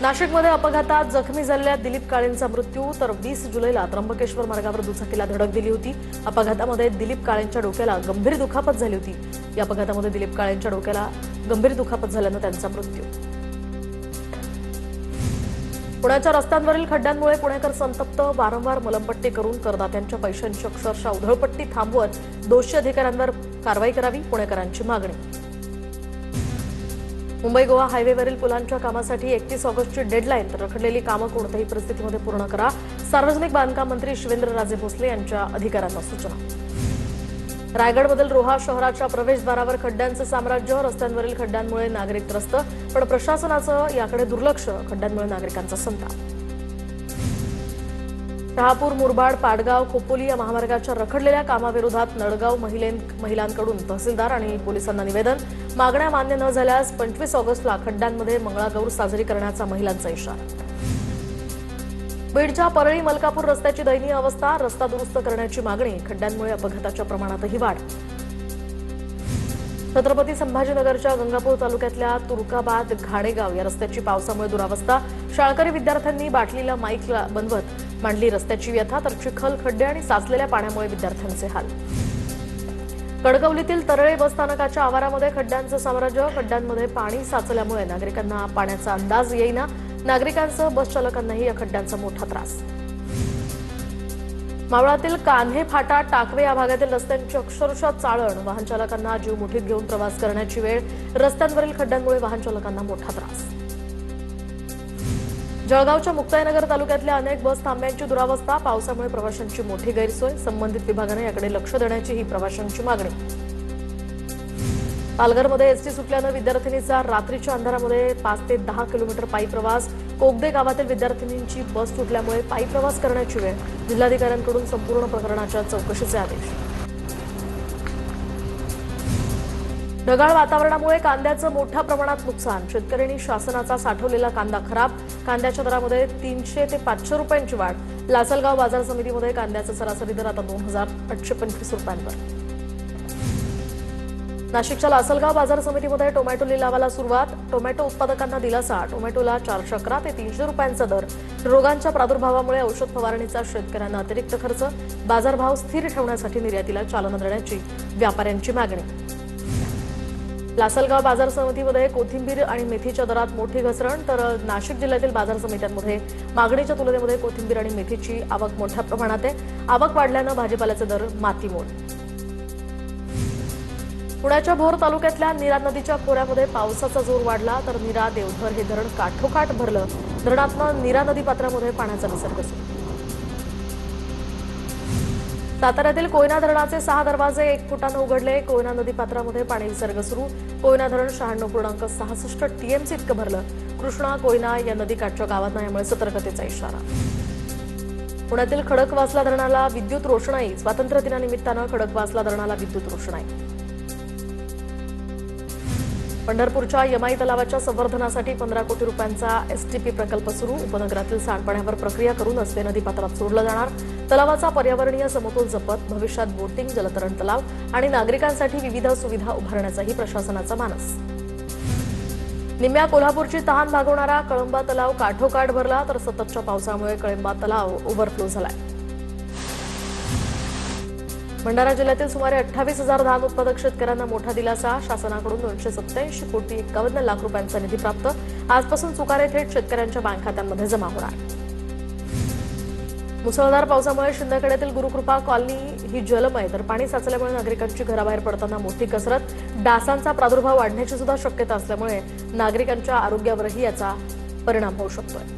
नाशिकमध्ये अपघातात जखमी झालेल्या दिलीप काळेंचा मृत्यू तर 20 जुलैला त्र्यंबकेश्वर मार्गावर दुचाकीला धडक दिली होती। अपघातामध्ये दिलीप काळेंच्या डोक्याला गंभीर दुखापत झाली होती। या अपघातामध्ये दिलीप काळेंच्या डोक्याला गंभीर दुखापत झाल्याने त्यांचा मृत्यू। पुण्याच्या रस्त्यांवरील खड्ड्यांमुळे पुणेकर संतप्त। वारंवार मलमपट्टी करून करदात्यांच्या पैशांची अक्षरशः उधळपट्टी थांबवत दोषी अधिकाऱ्यांवर कारवाई करावी, पुणेकरांची मागणी। मुंबई गोवा हायवेवरील पुलांच्या कामासाठी 31 ऑगस्टची डेडलाईन, तर रखडलेली कामं कोणत्याही परिस्थितीमध्ये पूर्ण करा, सार्वजनिक बांधकाम मंत्री शिवेंद्रराजे भोसले यांच्या अधिकाऱ्यांना सूचना। रायगडमधील रोहा शहराच्या प्रवेशद्वारावर खड्ड्यांचं साम्राज्य। रस्त्यांवरील खड्ड्यांमुळे नागरिक त्रस्त, पण प्रशासनाचं याकडे दुर्लक्ष। खड्ड्यांमुळे नागरिकांचा संताप। शहापूर, मुरबाड, पाडगाव, खोपोली या महामार्गाच्या रखडलेल्या कामाविरोधात नळगाव महिलांकडून तहसीलदार आणि पोलिसांना निवेदन। मागण्या मान्य न झाल्यास 25 ऑगस्टला खड्ड्यांमध्ये मंगळागौर साजरी करण्याचा महिलांचा इशारा। बीडच्या परळी मलकापूर रस्त्याची दयनीय अवस्था, रस्ता दुरुस्त करण्याची मागणी। खड्ड्यांमुळे अपघाताच्या प्रमाणातही वाढ। छत्रपती संभाजीनगरच्या गंगापूर तालुक्यातल्या तुर्काबाद घाणेगाव या रस्त्याची पावसामुळे दुरावस्था। शाळकरी विद्यार्थ्यांनी बाटलीला माईक बनवत मांडली रस्त्याची व्यथा, तर चिखल, खड्डे आणि साचलेल्या पाण्यामुळे विद्यार्थ्यांचे हाल। कणकवलीतील तरळे बस स्थानकाच्या आवारामध्ये खड्ड्यांचं साम्राज्य। खड्ड्यांमध्ये पाणी साचल्यामुळे नागरिकांना पाण्याचा अंदाज येईना। नागरिकांसह बस चालकांनाही या खड्ड्यांचा मोठा त्रास। मावळातील कान्हे फाटा, टाकवे या भागातील रस्त्यांची अक्षरशः चाळण। वाहन चालकांना जीव मुठीत घेऊन प्रवास करण्याची वेळ। रस्त्यांवरील खड्ड्यांमुळे वाहन चालकांना मोठा त्रास। जळगावच्या मुक्ताईनगर तालुक्यातल्या अनेक बस थांब्यांची दुरावस्था। पावसामुळे प्रवाशांची मोठी गैरसोय। संबंधित विभागाने याकडे लक्ष देण्याची ही प्रवाशांची मागणी। पालघरमध्ये एसटी सुटल्यानं विद्यार्थिनीचा रात्रीच्या अंधारामध्ये 5 ते 10 किलोमीटर पायी प्रवास। कोगदे गावातील विद्यार्थिनींची बस सुटल्यामुळे पायी प्रवास करण्याची वेळ। जिल्हाधिकाऱ्यांकडून संपूर्ण प्रकरणाच्या चौकशीचे आदेश। ढगाळ वातावरणामुळे कांद्याचं मोठ्या प्रमाणात नुकसान। शेतकऱ्यांनी शासनाचा साठवलेला कांदा खराब। कांद्याच्या दरामध्ये 300 ते 500 रुपयांची वाढ। लासलगाव बाजार समितीमध्ये कांद्याचा सरासरी दर आता 2825 रुपयांवर। नाशिकच्या लासलगाव बाजार समितीमध्ये टोमॅटो लिलावाला सुरुवात। टोमॅटो उत्पादकांना दिलासा। टोमॅटोला 411 ते 300 रुपयांचा दर। रोगांच्या प्रादुर्भावामुळे औषध फवारणीचा शेतकऱ्यांना अतिरिक्त खर्च। बाजारभाव स्थिर ठेवण्यासाठी निर्यातीला चालना देण्याची व्यापाऱ्यांची मागणी। लासलगाव बाजार समितीमध्ये कोथिंबीर आणि मेथीच्या दरात मोठी घसरण, तर नाशिक जिल्ह्यातील बाजार समित्यांमध्ये मागणीच्या तुलनेमध्ये कोथिंबीर आणि मेथीची आवक मोठ्या प्रमाणात आहे। आवक वाढल्यानं भाजीपाल्याचे दर मातीमोल। पुण्याच्या भोर तालुक्यातल्या नीरा नदीच्या खोऱ्यामध्ये पावसाचा जोर वाढला, तर नीरा देवधर हे धरण काठोकाठ भरलं। धरणातनं नीरा नदीपात्रामध्ये पाण्याचा विसर्ग सुरू। साताऱ्यातील कोयना धरणाचे 6 दरवाजे 1 फुटानं उघडले। कोयना नदीपात्रामध्ये पाणी विसर्ग सुरू। कोयना धरण 96.66 टीएमसी इतकं भरलं। कृष्णा, कोयना या नदीकाठच्या गावांना यामुळे सतर्कतेचा इशारा। पुण्यातील खडकवासला धरणाला विद्युत रोषणाई। स्वातंत्र्य दिनानिमित्तानं खडकवासला धरणाला विद्युत रोषणाई। पंढरपूरच्या यमाई तलावाच्या संवर्धनासाठी 15 कोटी रुपयांचा एसटीपी प्रकल्प सुरू। उपनगरातील सांडपाण्यावर प्रक्रिया करूनच ते नदीपात्रात सोडलं जाणार। तलावाचा पर्यावरणीय समतोल जपत भविष्यात बोटिंग, जलतरण तलाव आणि नागरिकांसाठी विविध सुविधा उभारण्याचाही प्रशासनाचा मानस। निम्म्या कोल्हापूरची तहान भागवणारा कळंबा तलाव काठोकाठ भरला, तर सततच्या पावसामुळे कळंबा तलाव ओव्हरफ्लो झालाय। भंडारा जिल्ह्यातील सुमारे 28,000 धान उत्पादक शेतकऱ्यांना मोठा दिलासा। शासनाकडून 287 कोटी 51 लाख रुपयांचा निधी प्राप्त। आजपासून चुकारे थेट शेतकऱ्यांच्या बँक खात्यांमध्ये जमा होणार। मुसळधार पावसामुळे शिंदखेड्यातील गुरुकृपा कॉलनी ही जलमय, तर पाणी साचल्यामुळे नागरिकांची घराबाहेर पडताना मोठी कसरत। डासांचा प्रादुर्भाव वाढण्याची सुद्धा शक्यता असल्यामुळे नागरिकांच्या आरोग्यावरही याचा परिणाम होऊ शकतोय।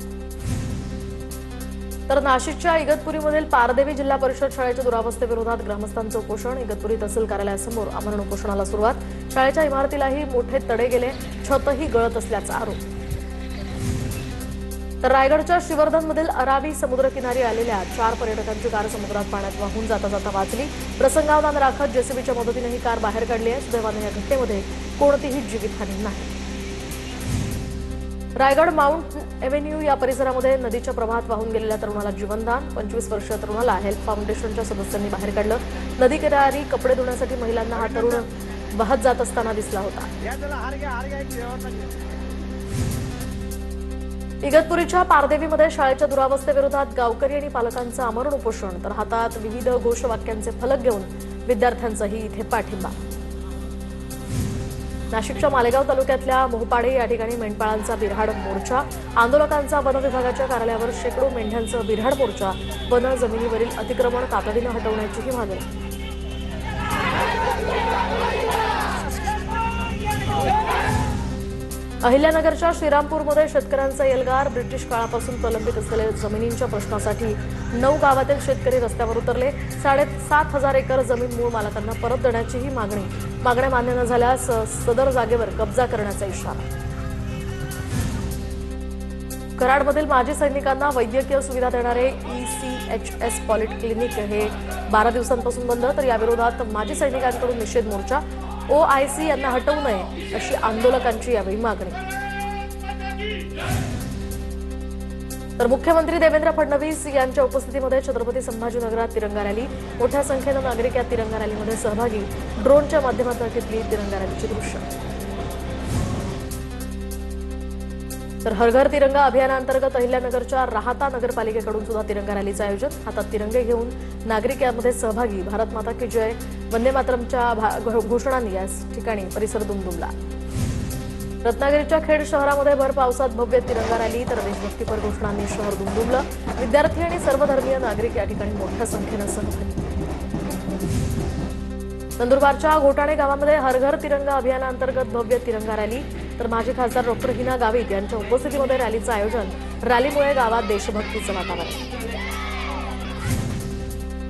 तर नाशिकच्या इगतपुरीमधील पारदेवी जिल्हा परिषद शाळेच्या दुरावस्थेविरोधात ग्रामस्थांचं उपोषण। इगतपुरी तहसील कार्यालयासमोर आमरण उपोषणाला सुरुवात। शाळेच्या इमारतीलाही मोठे तडे गेले, छतही गळत असल्याचा आरोप। तर रायगडच्या श्रीवर्धनमधील अरावी समुद्रकिनारी आलेल्या 4 पर्यटकांची कार समुद्रात पाण्यात वाहून जाता जाता वाचली। प्रसंगावधान राखत जेसीबीच्या मदतीने ही कार बाहेर काढली आहे। सुदैवाने या घटनेमध्ये कोणतीही जीवितहानी नाही। रायगड माउंट एव्हेन्यू या परिसरामध्ये नदीच्या प्रवाहात वाहून गेलेल्या तरुणाला जीवनदान। 25 वर्षीय तरुणाला हेल्प फाउंडेशनच्या सदस्यांनी बाहेर काढलं। नदी किनारी कपडे धुण्यासाठी महिलांना हा तरुण वाहत जात असताना दिसला होता। इगतपुरीच्या पारदेवीमध्ये शाळेच्या दुरावस्थेविरोधात गावकरी आणि पालकांचं आमरण उपोषण, तर हातात विविध घोषवाक्यांचे फलक घेऊन विद्यार्थ्यांचाही इथे पाठिंबा. नाशिकच्या मालेगाव तालुक्यातल्या मोहपाडे या ठिकाणी मेंढपाळांचा बिऱ्हाड मोर्चा, आंदोलकांचा वन विभागाच्या कार्यालयावर शेकडो मेंढ्यांचं बिऱ्हाड मोर्चा, वन जमिनीवरील अतिक्रमण तातडीनं हटवण्याचीही मागणी. अहिल्यानगरच्या श्रीरामपूरमध्ये शेतकऱ्यांचा एल्गार, ब्रिटिश काळापासून प्रलंबित असलेल्या जमिनींच्या प्रश्नासाठी 9 गावातील शेतकरी रस्त्यावर उतरले. 7,500 एकर जमीन मूळ मालकांना परत देण्याचीही मागणी. मागण्या मान्य न झाल्यास सदर जागेवर कब्जा करण्याचा इशारा. कराडमधील माजी सैनिकांना वैद्यकीय सुविधा देणारे ECHS पॉलिक्लिनिक हे 12 दिवसांपासून बंद, तर याविरोधात माजी सैनिकांकडून निषेध मोर्चा. OIC यांना हटवू नये अशी आंदोलकांची यावेळी मागणी. तर मुख्यमंत्री देवेंद्र फडणवीस यांच्या उपस्थितीमध्ये छत्रपती संभाजीनगरात तिरंगा रॅली. मोठ्या संख्येनं नागरिक या तिरंगा रॅलीमध्ये सहभागी. ड्रोनच्या माध्यमातून घेतली तिरंगा रॅलीची दृश्य. तर हर घर तिरंगा अभियानाअंतर्गत अहिल्यानगरच्या राहाता नगरपालिकेकडून सुद्धा तिरंगा रॅलीचं आयोजन. हातात तिरंगे घेऊन नागरिक यामध्ये सहभागी. भारत माता की जय, वंदे मातरमच्या घोषणांनी या ठिकाणी परिसर दुमदुमला. रत्नागिरीच्या खेड शहरामध्ये भर पावसात भव्य तिरंगा रॅली, तर देशभक्तीपर घोषणांनी शहर दुमदुमलं. विद्यार्थी आणि सर्वधर्मीय नागरिक या ठिकाणी मोठ्या संख्येनं सहभागी. नंदुरबारच्या घोटाणे गावामध्ये हर घर तिरंगा अभियानाअंतर्गत भव्य तिरंगा रॅली, तर माजी खासदार डॉक्टर हिना गावित यांच्या उपस्थितीमध्ये रॅलीचं आयोजन. रॅलीमुळे गावात देशभक्तीचं वातावरण.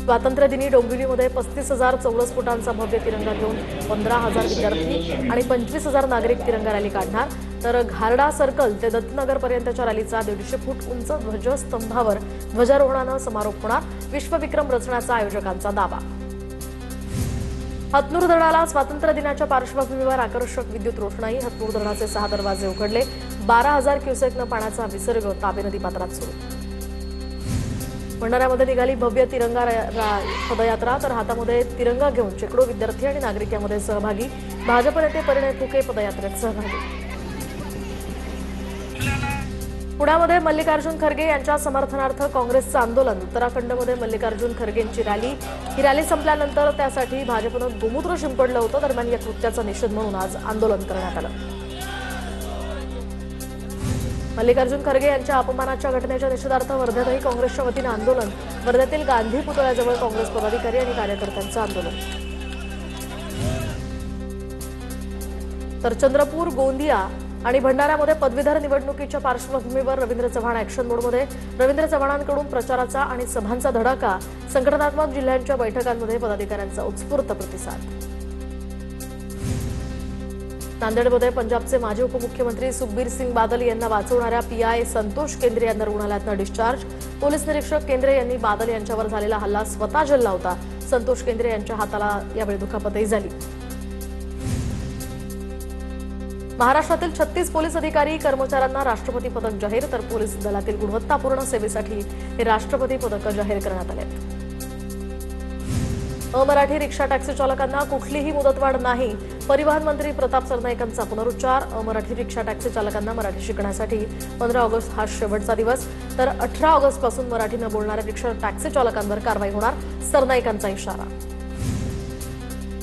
स्वातंत्र्यदिनी डोंबिवलीमध्ये 35,000 चौरस फुटांचा भव्य तिरंगा घेऊन 15,000 विद्यार्थी आणि 25,000 नागरिक तिरंगा रॅली काढणार. तर घारडा सर्कल ते दत्तनगर पर्यंतच्या रॅलीचा 150 फूट उंच ध्वजस्तंभावर ध्वजारोहणानं समारोप होणार. विश्वविक्रम रचण्याचा आयोजकांचा दावा. हतनूर धरणाला स्वातंत्र्य दिनाच्या पार्श्वभूमीवर आकर्षक विद्युत रोषणाई. हतनूर धरणाचे 6 दरवाजे उघडले. 12,000 क्युसेकनं पाण्याचा विसर्ग तापी नदी पात्रात सुरू. भंडाऱ्यामध्ये निघाली भव्य तिरंगा पदयात्रा, तर हातामध्ये तिरंगा घेऊन शेकडो विद्यार्थी आणि नागरिक यामध्ये सहभागी. भाजप नेते परिणय फुके पदयात्रेत सहभागी. पुण्यामध्ये मल्लिकार्जुन खरगे यांच्या समर्थनार्थ काँग्रेसचं आंदोलन. उत्तराखंडमध्ये मल्लिकार्जुन खरगेंची रॅली. ही रॅली संपल्यानंतर त्यासाठी भाजपनं गोमूत्र शिंपडलं होतं. दरम्यान या कृत्याचा निषेध म्हणून आज आंदोलन करण्यात आलं. मल्लिकार्जुन खरगे यांच्या अपमानाच्या घटनेच्या निषेधार्थ वर्ध्यातही काँग्रेसच्या वतीनं आंदोलन. वर्ध्यातील गांधी पुतळ्याजवळ काँग्रेस पदाधिकारी आणि कार्यकर्त्यांचं आंदोलन. तर चंद्रपूर, गोंदिया आणि भंडाऱ्यामध्ये पदवीधर निवडणुकीच्या पार्श्वभूमीवर रवींद्र चव्हाण ॲक्शन मोडमध्ये. रवींद्र चव्हाणांकडून प्रचाराचा आणि सभांचा धडाका. संघटनात्मक जिल्ह्यांच्या बैठकांमध्ये पदाधिकाऱ्यांचा उत्स्फूर्त प्रतिसाद. नांदेडमध्ये पंजाबचे माजी उपमुख्यमंत्री सुखबीर सिंग बादल यांना वाचवणाऱ्या PI संतोष केंद्रे यांना रुग्णालयातनं डिस्चार्ज. पोलीस निरीक्षक केंद्रे यांनी बादल यांच्यावर झालेला हल्ला स्वतः झेलला होता. संतोष केंद्रे यांच्या हाताला यावेळी दुखापतही झाली. महाराष्ट्रातील 36 पोलीस अधिकारी कर्मचाऱ्यांना राष्ट्रपती पदक जाहीर. तर पोलीस दलातील गुणवत्तापूर्ण सेवेसाठी हे राष्ट्रपती पदक जाहीर करण्यात आले. अमराठी रिक्षा टॅक्सी चालकांना कुठलीही मुदतवाढ नाही. परिवहन मंत्री प्रताप सरनाईकांचा पुनरुच्चार. अमराठी रिक्षा टॅक्सी चालकांना मराठी शिकण्यासाठी 15 ऑगस्ट हा शेवटचा दिवस. तर 18 ऑगस्टपासून मराठी न बोलणाऱ्या रिक्षा टॅक्सी चालकांवर कारवाई होणार. सरनाईकांचा इशारा.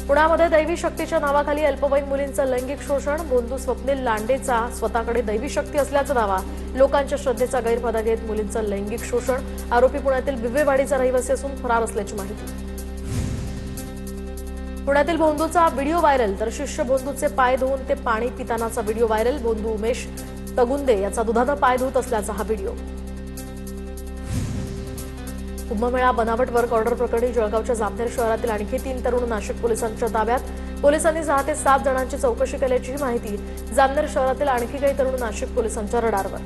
पुण्यामध्ये दैवी शक्तीच्या नावाखाली अल्पवयीन मुलींचं लैंगिक शोषण. बंधू स्वप्नील लांडेचा स्वतःकडे दैवी शक्ती असल्याचा दावा. लोकांच्या श्रद्धेचा गैरफायदा घेत मुलींचं लैंगिक शोषण. आरोपी पुण्यातील बिबवेवाडीचा रहिवासी असून फरार असल्याची माहिती. पुण्यातील भोंदूचा व्हिडिओ व्हायरल. तर शिष्य भोंदूचे पाय धुवून ते पाणी पितानाचा व्हिडिओ व्हायरल. भोंदू उमेश तगुंदे याचा दुधानं पाय धुत असल्याचा हा व्हिडिओ. कुंभमेळा बनावट वर्क ऑर्डर प्रकरणी जळगावच्या जामनेर शहरातील आणखी 3 तरुण नाशिक पोलिसांच्या ताब्यात. पोलिसांनी 6 ते 7 जणांची चौकशी केल्याची माहिती. जामनेर शहरातील आणखी काही तरुण नाशिक पोलिसांच्या रडारवर.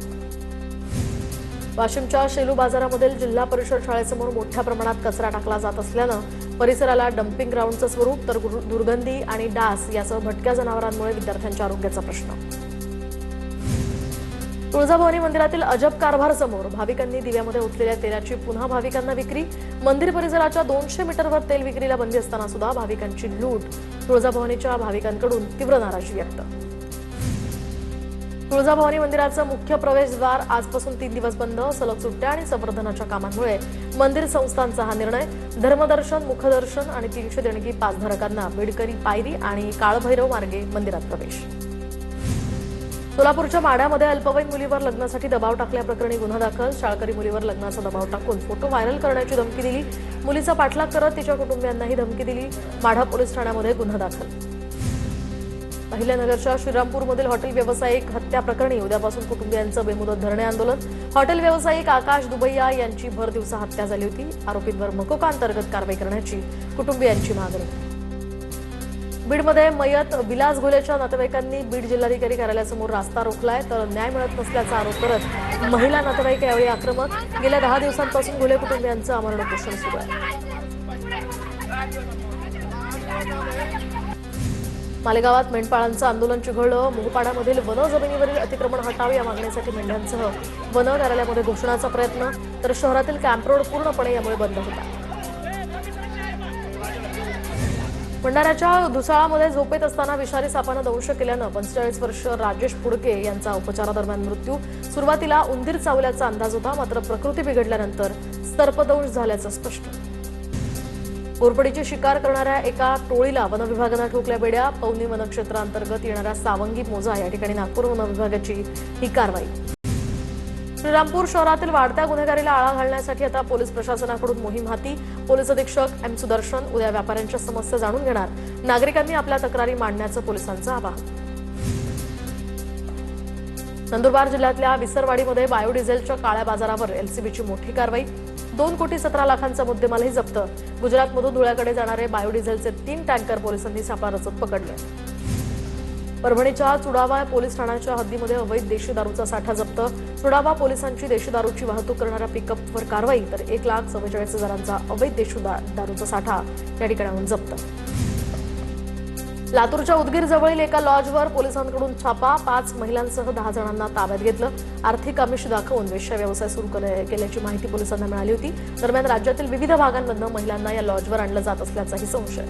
वाशिमच्या शेलू बाजारामधील जिल्हा परिषद शाळेसमोर मोठ्या प्रमाणात कचरा टाकला जात असल्यानं परिसराला डम्पिंग ग्राउंडचं स्वरूप. तर दुर्गंधी आणि डास यासह भटक्या जनावरांमुळे विद्यार्थ्यांच्या आरोग्याचा प्रश्न. तुळजाभवानी मंदिरातील अजब कारभार समोर. भाविकांनी दिव्यामध्ये ओतलेल्या तेलाची पुन्हा भाविकांना विक्री. मंदिर परिसराच्या 200 मीटरवर तेल विक्रीला बंदी असताना सुद्धा भाविकांची लूट. तुळजाभवानीच्या भाविकांकडून तीव्र नाराजी व्यक्त. तुळजाभवानी मंदिराचं मुख्य प्रवेशद्वार आजपासून 3 दिवस बंद. सलग सुट्ट्या आणि संवर्धनाच्या कामांमुळे मंदिर संस्थांचा हा निर्णय. धर्मदर्शन, मुखदर्शन आणि 300 देणगी पासधारकांना बिडकरी पायरी आणि काळभैरव मार्गे मंदिरात प्रवेश. सोलापूरच्या माढ्यामध्ये अल्पवयीन मुलीवर लग्नासाठी दबाव टाकल्याप्रकरणी गुन्हा दाखल. शाळकरी मुलीवर लग्नाचा दबाव टाकून फोटो व्हायरल करण्याची धमकी दिली. मुलीचा पाठलाग करत तिच्या कुटुंबियांनाही धमकी दिली. माढा पोलीस ठाण्यामध्ये गुन्हा दाखल. अहिल्यानगरच्या श्रीरामपूरमधील हॉटेल व्यावसायिक हत्या प्रकरणी उद्यापासून कुटुंबियांचं बेमुदत धरणे आंदोलन. हॉटेल व्यावसायिक आकाश दुबैया यांची भर दिवसा हत्या झाली होती. आरोपींवर मकोका अंतर्गत कारवाई करण्याची कुटुंबियांची मागणी. बीडमध्ये मयत विलास घोलेच्या नातेवाईकांनी बीड जिल्हाधिकारी कार्यालयासमोर रास्ता रोखलाय. तर न्याय मिळत नसल्याचा आरोप करत महिला नातेवाईक यावेळी आक्रमक. गेल्या 10 दिवसांपासून घोले कुटुंबियांचं आमरण उपोषण सुरू आहे. मालेगावात मेंढपाळांचं आंदोलन चिघळलं. मोहपाड्यामधील वन जमिनीवरील अतिक्रमण हटावे या मागणीसाठी मेंढ्यांसह वन कार्यालयामध्ये घोषणाचा प्रयत्न. तर शहरातील कॅम्प रोड पूर्णपणे यामुळे बंद होता. भंडाऱ्याच्या दुसाळामध्ये झोपेत असताना विषारी सापानं दंश केल्यानं 45 वर्ष राजेश पुडके यांचा उपचारादरम्यान मृत्यू. सुरुवातीला उंदीर चावल्याचा अंदाज होता, मात्र प्रकृती बिघडल्यानंतर सर्पदंश झाल्याचं स्पष्ट. कोरपडीची शिकार करणाऱ्या एका टोळीला वनविभागानं ठोकल्या बेड्या. पवनी वनक्षेत्रांतर्गत येणाऱ्या सावंगी मोजा या ठिकाणी नागपूर वनविभागाची ही कारवाई. श्रीरामपूर शहरातील वाढत्या गुन्हेगारीला आळा घालण्यासाठी आता पोलीस प्रशासनाकडून मोहीम हाती. पोलीस अधीक्षक एम सुदर्शन उद्या व्यापाऱ्यांच्या समस्या जाणून घेणार. नागरिकांनी आपल्या तक्रारी मांडण्याचं पोलिसांचं आवाहन. नंदुरबार जिल्ह्यातल्या विसरवाडीमध्ये बायोडिझेलच्या काळ्या बाजारावर एलसीबीची मोठी कारवाई. 2,17,00,000चा मुद्देमालही जप्त. गुजरातमधून धुळ्याकडे जाणारे बायोडिझेलचे 3 टँकर पोलिसांनी सापळा रचत पकडले. परभणीच्या चुडावा पोलीस ठाण्याच्या हद्दीमध्ये अवैध देशी दारूचा साठा जप्त. चुडावा पोलिसांची देशी दारूची वाहतूक करणाऱ्या पिकअपवर कारवाई. तर 1,44,000चा अवैध देशी दारूचा साठा या ठिकाणाहून जप्त. लातूरच्या उदगीर जवळील एका लॉजवर पोलिसांकडून छापा. 5 महिलांसह 10 जणांना ताब्यात घेतलं. आर्थिक आमिष दाखवून वेश्या व्यवसाय सुरू केल्याची माहिती पोलिसांना मिळाली होती. दरम्यान राज्यातील विविध भागांमधून महिलांना या लॉजवर आणलं जात असल्याचाही संशय.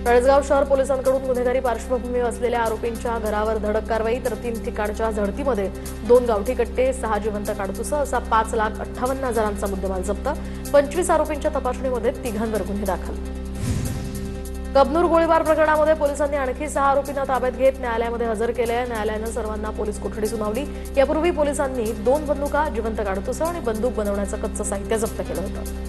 तळेगाव शहर पोलिसांकडून गुन्हेगारी पार्श्वभूमी असलेल्या आरोपींच्या घरावर धडक कारवाई. तर 3 ठिकाणच्या झडतीमध्ये 2 गावठी कट्टे, 6 जिवंत काडतुसं असा 5,58,000चा मुद्देमाल जप्त. 25 आरोपींच्या तपासणीमध्ये 3 गुन्हे दाखल. कबनूर गोळीबार प्रकरणामध्ये पोलिसांनी आणखी 6 आरोपींना ताब्यात घेत न्यायालयामध्ये हजर केले. न्यायालयानं सर्वांना पोलीस कोठडी सुनावली. यापूर्वी पोलिसांनी 2 बंदुका, जिवंत काडतुसं आणि बंदूक बनवण्याचं कच्चं साहित्य जप्त केलं होतं.